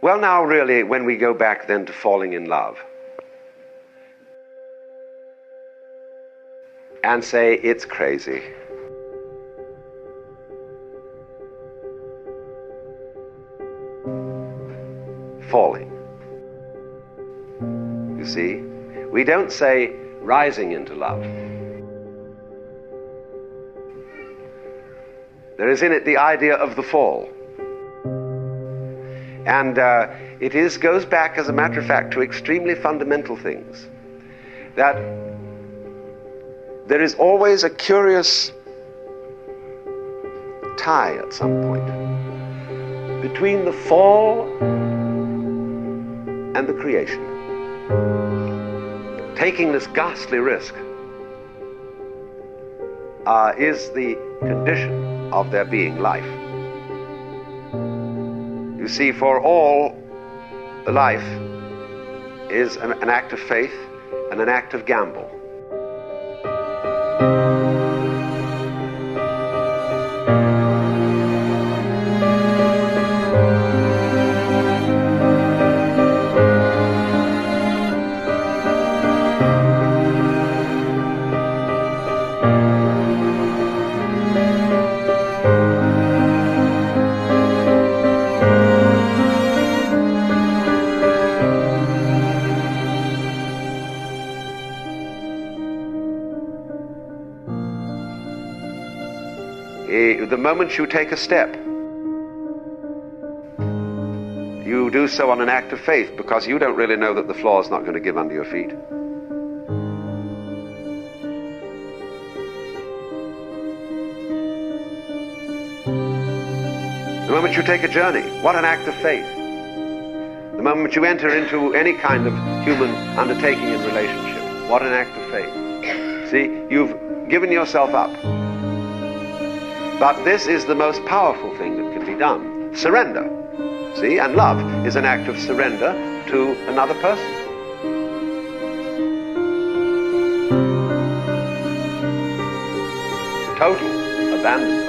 Well, now really, when we go back then to falling in love and say it's crazy. Falling. You see, we don't say rising into love. There is in it the idea of the fall. And it goes back, as a matter of fact, to extremely fundamental things. That there is always a curious tie at some point between the fall and the creation. Taking this ghastly risk is the condition of there being life. You see, for all, life is an act of faith and an act of gamble. The moment you take a step, you do so on an act of faith, because you don't really know that the floor is not going to give under your feet. The moment you take a journey, what an act of faith. The moment you enter into any kind of human undertaking and relationship, what an act of faith. See, you've given yourself up. But this is the most powerful thing that can be done. Surrender. See, and love is an act of surrender to another person. Total abandonment.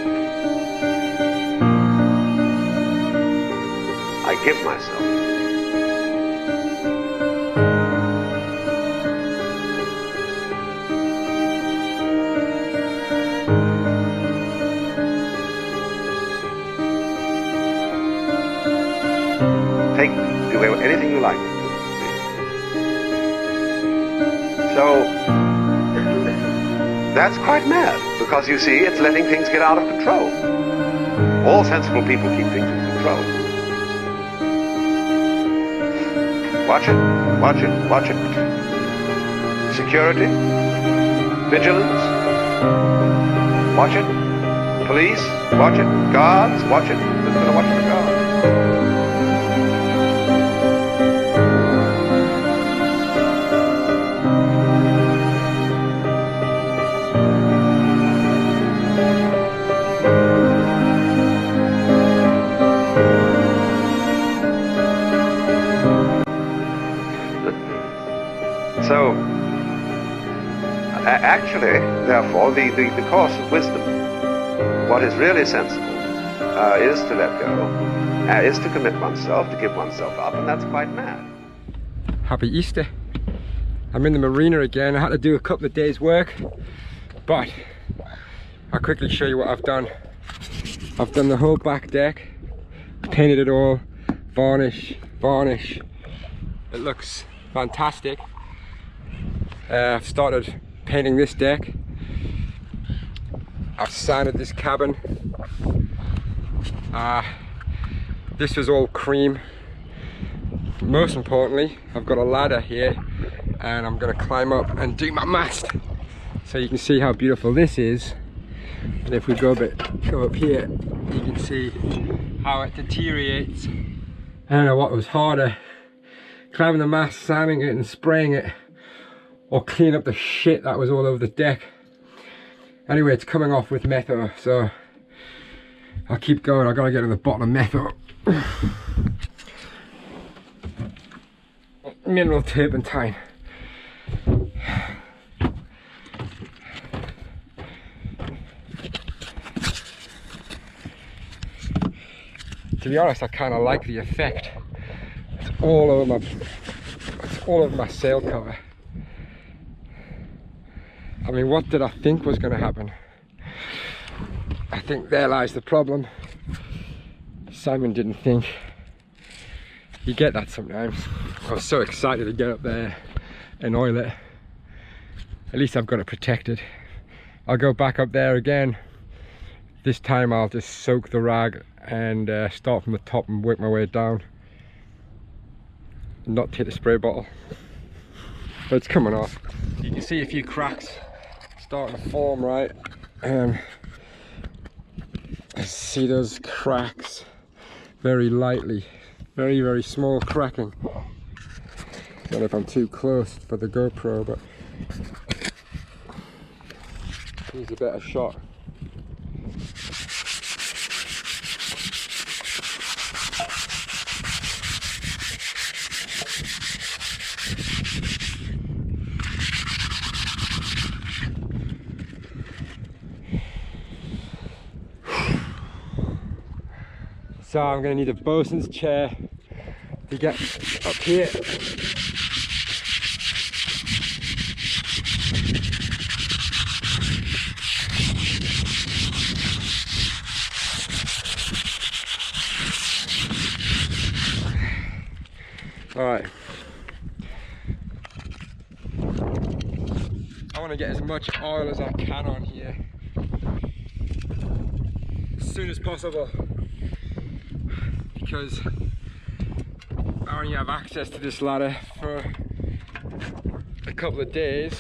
I give myself. Do anything you like. So that's quite mad, because you see, it's letting things get out of control. All sensible people keep things in control. Watch it, watch it, watch it. Security, vigilance, watch it. Police, watch it. Guards, watch it. Who's going to watch the guards? So, actually, therefore, the course of wisdom, what is really sensible, is to let go, is to commit oneself, to give oneself up, and that's quite mad. Happy Easter. I'm in the Marina again. I had to do a couple of days work, but I'll quickly show you what I've done. I've done the whole back deck, painted it all, varnish. It looks fantastic. I've started painting this deck. I've sanded this cabin. This was all cream. Most importantly, I've got a ladder here and I'm going to climb up and do my mast, so you can see how beautiful this is. And if we go up here, you can see how it deteriorates. I don't know what was harder, climbing the mast, sanding it and spraying it, or clean up the shit that was all over the deck. Anyway, it's coming off with metho, so I'll keep going. I gotta get to the bottom of metho. Mineral turpentine. To be honest, I kind of like the effect all over my sail cover. I mean, what did I think was going to happen? I think there lies the problem. Simon didn't think. You get that sometimes. I was so excited to get up there and oil it. At least I've got it protected. I'll go back up there again. This time I'll just soak the rag and start from the top and work my way down. Not take the spray bottle. But it's coming off. You can see a few cracks starting to form, right? See those cracks very lightly. Very, very small cracking. Don't know if I'm too close for the GoPro, but here's a better shot. So I'm going to need a bosun's chair to get up here. Alright. I want to get as much oil as I can on here as soon as possible, because I only have access to this ladder for a couple of days.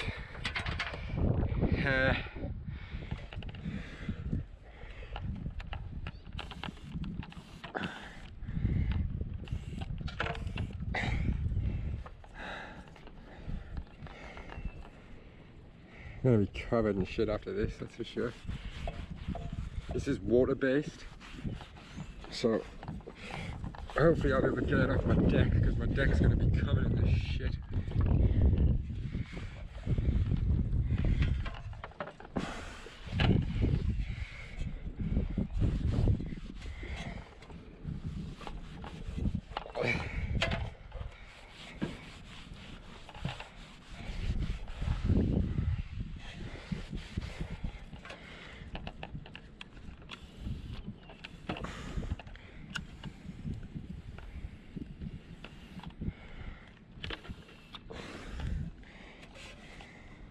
I'm gonna be covered in shit after this, that's for sure. This is water based, so hopefully I'll be able to get it off my deck, because my deck's going to be covered in this shit.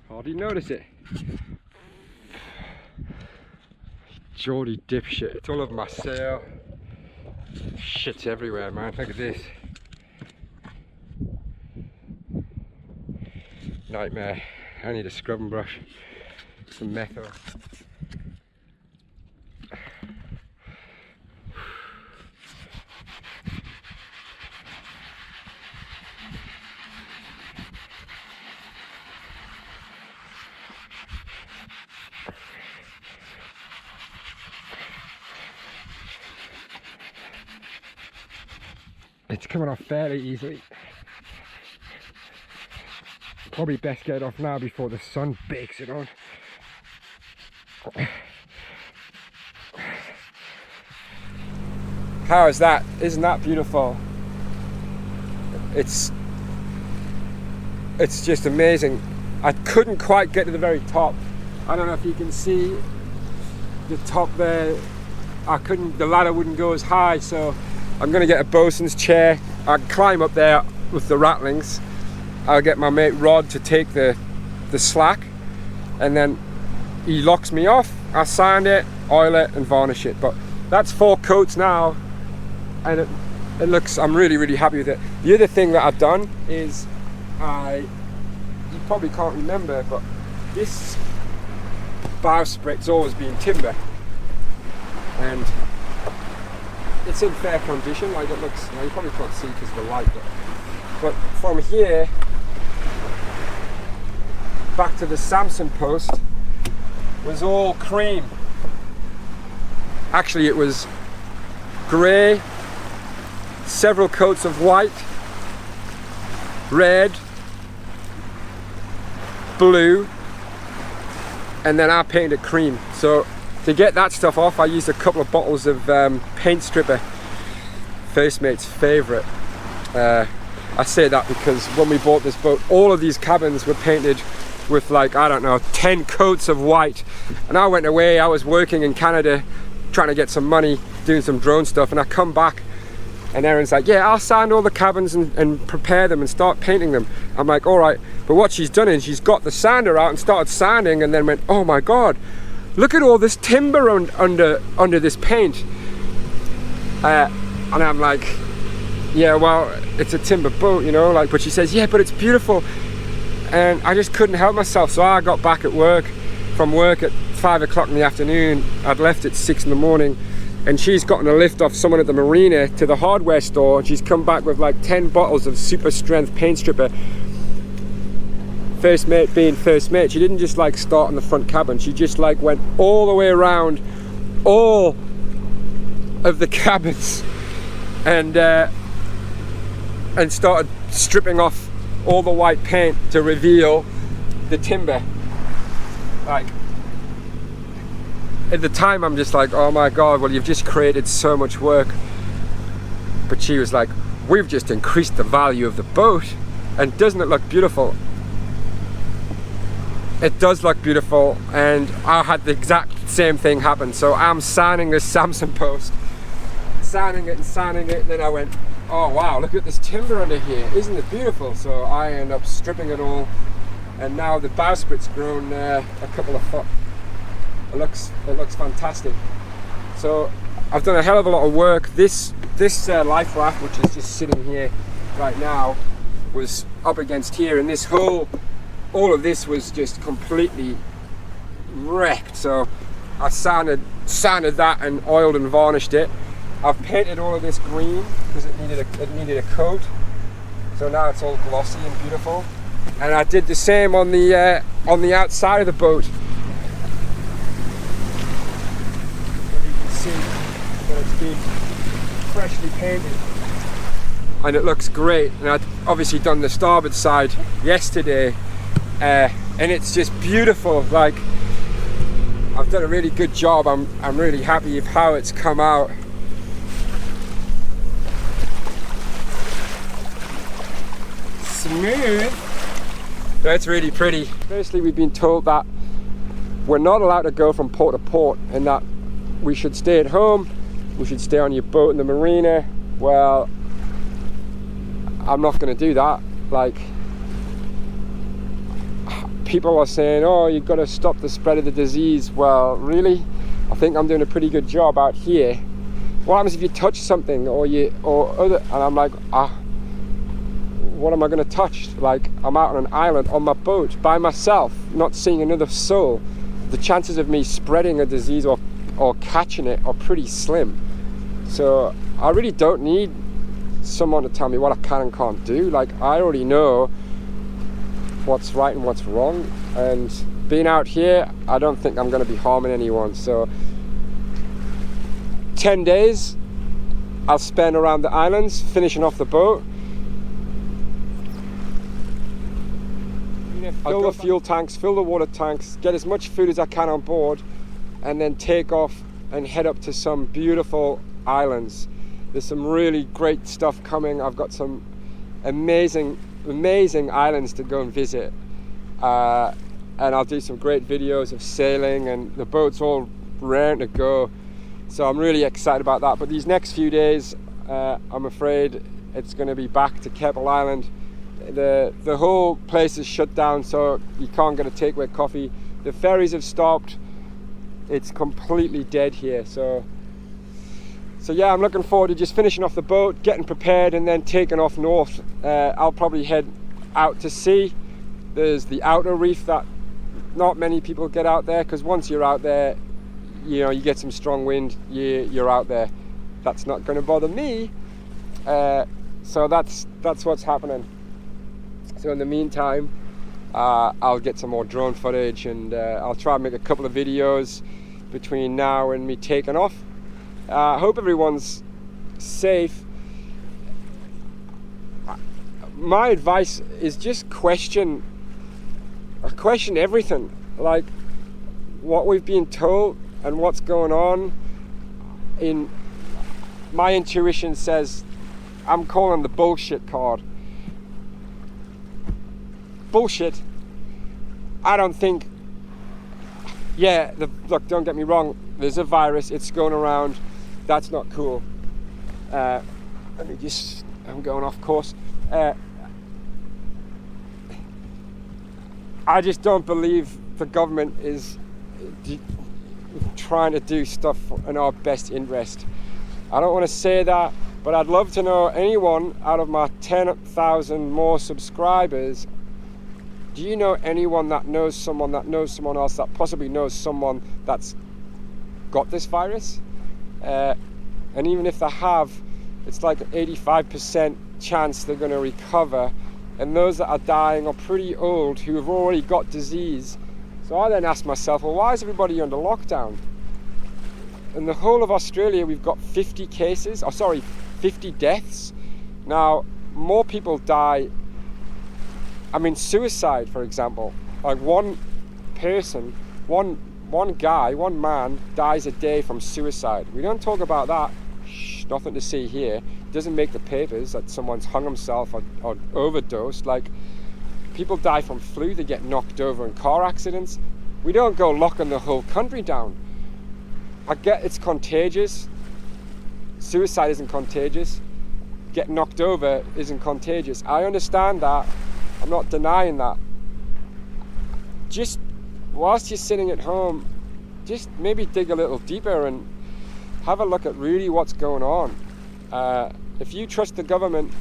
Hardly notice it. Geordie dipshit. It's all over my sail. Shit's everywhere, man. Look at this. Nightmare. I need a scrubbing brush. Some methyl. It's coming off fairly easily. Probably best get it off now before the sun bakes it on. How is that? Isn't that beautiful? It's just amazing. I couldn't quite get to the very top. I don't know if you can see the top there. The ladder wouldn't go as high, so I'm gonna get a bosun's chair. I can climb up there with the rattlings. I'll get my mate Rod to take the slack, and then he locks me off. I sand it, oil it and varnish it. But that's 4 coats now, and it looks, I'm really, really happy with it. The other thing that I've done is, you probably can't remember, but this bowsprit's always been timber, and it's in fair condition. Like, it looks, you probably can't see because of the light, but from here back to the Samson post was all cream. Actually, it was grey, several coats of white, red, blue, and then I painted it cream. So to get that stuff off, I used a couple of bottles of paint stripper, First Mate's favourite. I say that because when we bought this boat, all of these cabins were painted with like, I don't know, 10 coats of white. And I went away, I was working in Canada trying to get some money, doing some drone stuff, and I come back and Erin's like, yeah, I'll sand all the cabins and prepare them and start painting them. I'm like, all right. But what she's done is she's got the sander out and started sanding, and then went, oh my God, look at all this timber under this paint. And I'm like, yeah, well, it's a timber boat, you know, like, but she says, yeah, but it's beautiful. And I just couldn't help myself. So I got back from work at 5 o'clock in the afternoon. I'd left at 6 in the morning, and she's gotten a lift off someone at the Marina to the hardware store. She's come back with like 10 bottles of super strength paint stripper. First mate being first mate, she didn't just like start on the front cabin. She just like went all the way around all of the cabins and started stripping off all the white paint to reveal the timber. Like, at the time I'm just like, oh my God, well, you've just created so much work. But she was like, we've just increased the value of the boat, and doesn't it look beautiful? It does look beautiful, and I had the exact same thing happen. So I'm sanding this Samson post, sanding it, and then I went, oh wow, look at this timber under here, isn't it beautiful? So I end up stripping it all, and now the bowsprit's grown a couple of foot. It looks fantastic. So I've done a hell of a lot of work. This life raft, which is just sitting here right now, was up against here, and this whole, all of this was just completely wrecked. So I sanded that and oiled and varnished it. I've painted all of this green because it needed a coat. So now it's all glossy and beautiful. And I did the same on the outside of the boat. You can see that it's been freshly painted, and it looks great. And I've obviously done the starboard side yesterday, and it's just beautiful. Like, I've done a really good job. I'm really happy with how it's come out. Smooth. That's really pretty. Firstly, we've been told that we're not allowed to go from port to port, and that we should stay at home. We should stay on your boat in the marina. Well, I'm not going to do that. Like, people are saying, oh, you've got to stop the spread of the disease. Well, really? I think I'm doing a pretty good job out here. What happens if you touch something or other? And I'm like, what am I going to touch? Like, I'm out on an island on my boat by myself, not seeing another soul. The chances of me spreading a disease or catching it are pretty slim. So I really don't need someone to tell me what I can and can't do. Like, I already know what's right and what's wrong, and being out here, I don't think I'm going to be harming anyone. So 10 days I'll spend around the islands finishing off the boat. Fill the fuel tanks, fill the water tanks, get as much food as I can on board, and then take off and head up to some beautiful islands. There's some really great stuff coming. I've got some amazing islands to go and visit, and I'll do some great videos of sailing, and the boat's all raring to go. So I'm really excited about that. But these next few days, I'm afraid it's going to be back to Keppel Island. The whole place is shut down, so you can't get a takeaway coffee. The ferries have stopped. It's completely dead here. So yeah, I'm looking forward to just finishing off the boat, getting prepared, and then taking off north. I'll probably head out to sea. There's the outer reef that not many people get out there, because once you're out there, you know, you get some strong wind, you're out there. That's not going to bother me. So that's what's happening. So in the meantime, I'll get some more drone footage, and I'll try and make a couple of videos between now and me taking off. I hope everyone's safe. My advice is just question everything, like what we've been told and what's going on. My intuition says I'm calling the bullshit card. bullshit. I don't think, yeah, look, don't get me wrong, there's a virus, it's going around, that's not cool. Let me just, I'm going off course. I just don't believe the government is trying to do stuff in our best interest. I don't want to say that, but I'd love to know anyone out of my 10,000 more subscribers. Do you know anyone that knows someone else that possibly knows someone that's got this virus? And even if they have, it's like an 85% chance they're going to recover. And those that are dying are pretty old who have already got disease. So I then ask myself, well, why is everybody under lockdown? In the whole of Australia, we've got 50 cases, 50 deaths. Now, more people die, I mean, suicide, for example. Like one person, one man dies a day from suicide. We don't talk about that. Shh, nothing to see here. It doesn't make the papers that someone's hung himself or overdosed. Like, people die from flu, they get knocked over in car accidents. We don't go locking the whole country down. I get it's contagious. Suicide isn't contagious. Getting knocked over isn't contagious. I understand that. I'm not denying that. Just whilst you're sitting at home, just maybe dig a little deeper and have a look at really what's going on. If you trust the government,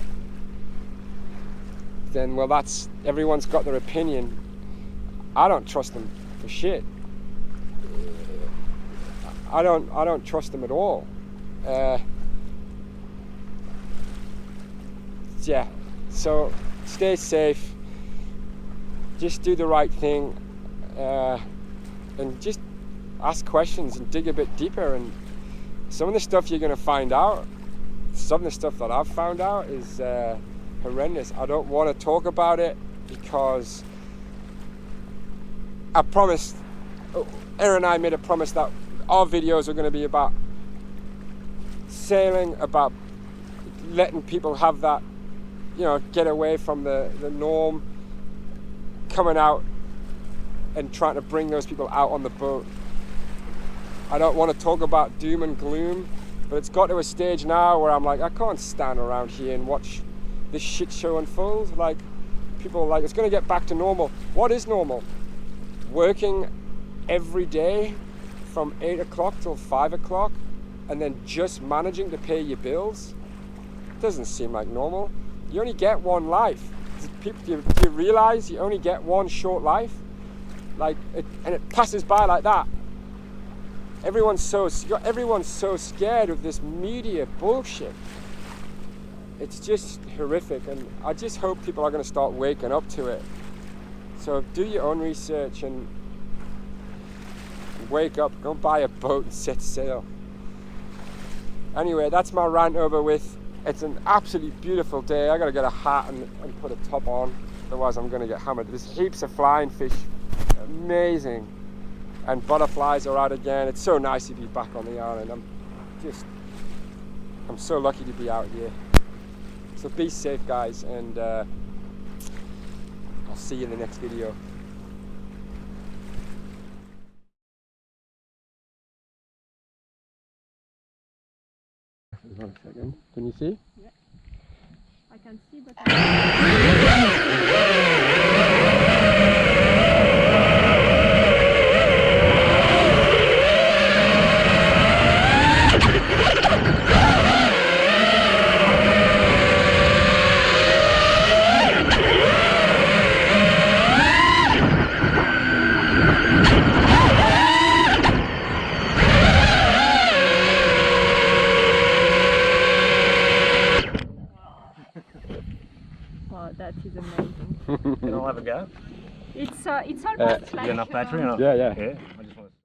then well, that's everyone's got their opinion. I don't trust them for shit. I don't trust them at all. Yeah. So stay safe. Just do the right thing, and just ask questions and dig a bit deeper. And some of the stuff you're going to find out, some of the stuff that I've found out is horrendous. I don't want to talk about it because I promised, Erin and I made a promise that our videos are going to be about sailing, about letting people have that, you know, get away from the norm, coming out and trying to bring those people out on the boat. I don't want to talk about doom and gloom, but it's got to a stage now where I'm like, I can't stand around here and watch this shit show unfold. Like, people are like, it's going to get back to normal. What is normal? Working every day from 8 o'clock till 5 o'clock and then just managing to pay your bills? Doesn't seem like normal. You only get one life. Do you realize you only get one short life? Like, and it passes by like that. Everyone's so scared of this media bullshit. It's just horrific, and I just hope people are going to start waking up to it. So do your own research and wake up, go buy a boat and set sail. Anyway, that's my rant over with. It's an absolutely beautiful day. I gotta get a hat and put a top on, otherwise I'm gonna get hammered. There's heaps of flying fish, amazing, and butterflies are out again. It's so nice to be back on the island. I'm so lucky to be out here. So be safe, guys, and I'll see you in the next video. Hold on a second. Can you see? Yeah. I can see, but wow, that is amazing. Can I have a go? It's almost like You got enough battery or not? Yeah. Yeah.